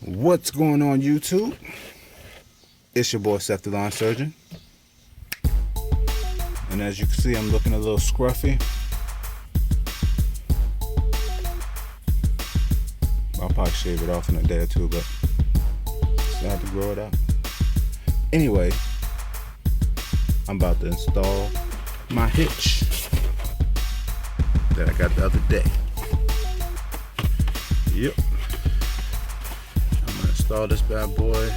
What's going on, YouTube? It's your boy Seth the Lawn Surgeon, and as you can see, I'm looking a little scruffy. I'll probably shave it off in a day or two, but still have to grow it out. Anyway, I'm about to install my hitch that I got the other day. Yep. I'm gonna install this bad boy.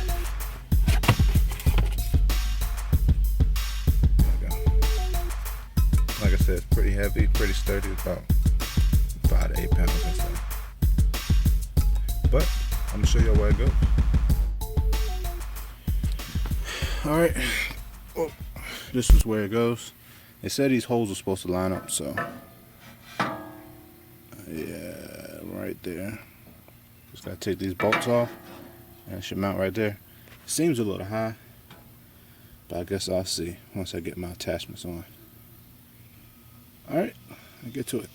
There we go. Like I said, it's pretty heavy, pretty sturdy, about 5 to 8 pounds or so. But I'm gonna show you where it goes. All right. Oh, this is where it goes. They said these holes are supposed to line up, so yeah, right there. Just gotta take these bolts off, and it should mount right there. Seems a little high, but I guess I'll see once I get my attachments on. All right, let's get to it.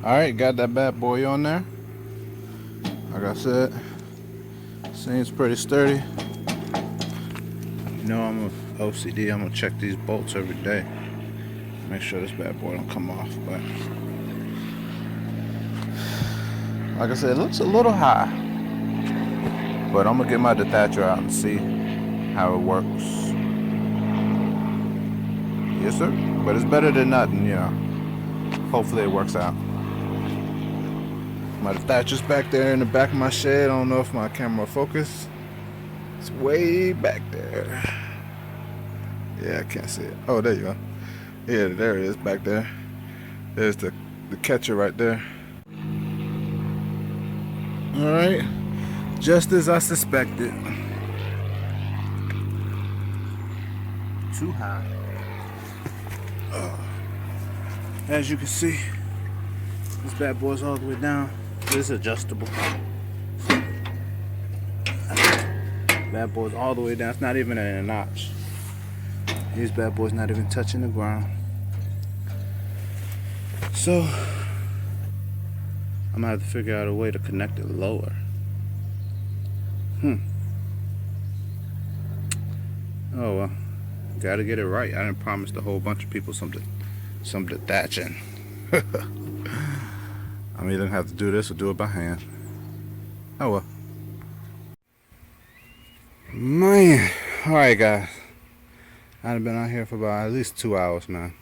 All right, got that bad boy on there. Like I said, seems pretty sturdy. You know I'm a OCD. I'm gonna check these bolts every day. Make sure this bad boy don't come off. But like I said, it looks a little high. But I'm gonna get my detacher out and see how it works. Yes, sir. But it's better than nothing, you know. Hopefully it works out. My detacher's back there in the back of my shed. I don't know if my camera will focus. It's way back there. Yeah, I can't see it. Oh, there you go. Yeah, there it is back there. There's the catcher right there. Alright. Just as I suspected. Too high. As you can see, this bad boy's all the way down. This is adjustable. Bad boy's all the way down. It's not even in a notch. These bad boys not even touching the ground. So I'm gonna have to figure out a way to connect it lower. Oh well, gotta get it right. I didn't promise a whole bunch of people some detaching. I'm either gonna have to do this or do it by hand. Oh well. Man, alright guys. I've been out here for about at least 2 hours, man.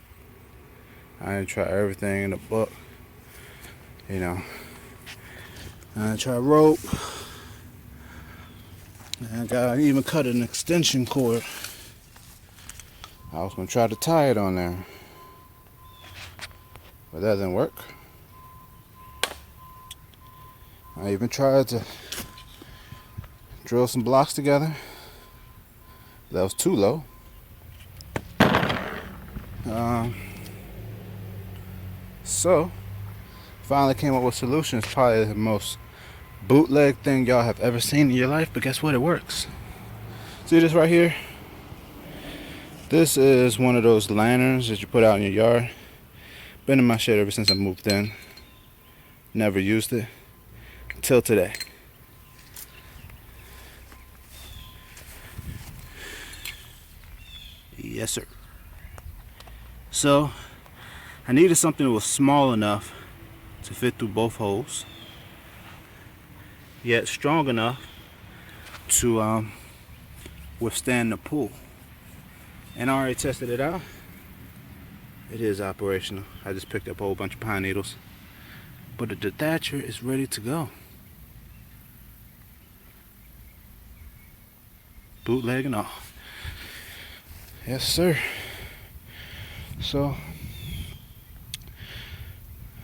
I didn't try everything in the book. You know. I tried rope. And I even cut an extension cord. I was gonna try to tie it on there. But that didn't work. I even tried to drill some blocks together. That was too low. So finally came up with solutions. Probably the most bootleg thing y'all have ever seen in your life, but guess what? It works. See this right here? This is one of those lanterns that you put out in your yard. Been in my shed ever since I moved in. Never used it until today. Yes, sir. So I needed something that was small enough to fit through both holes, yet strong enough to withstand the pull. And I already tested it out. It is operational. I just picked up a whole bunch of pine needles, but the detacher is ready to go. Bootleg and all. Yes, sir. So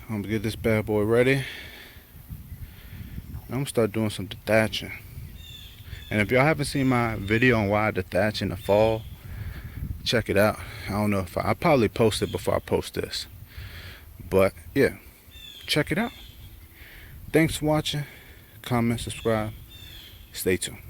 I'm gonna get this bad boy ready. I'm gonna start doing some detaching. And if y'all haven't seen my video on why I detach in the fall, check it out. I don't know if I'll probably post it before I post this. But yeah, check it out. Thanks for watching. comment, subscribe. Stay tuned.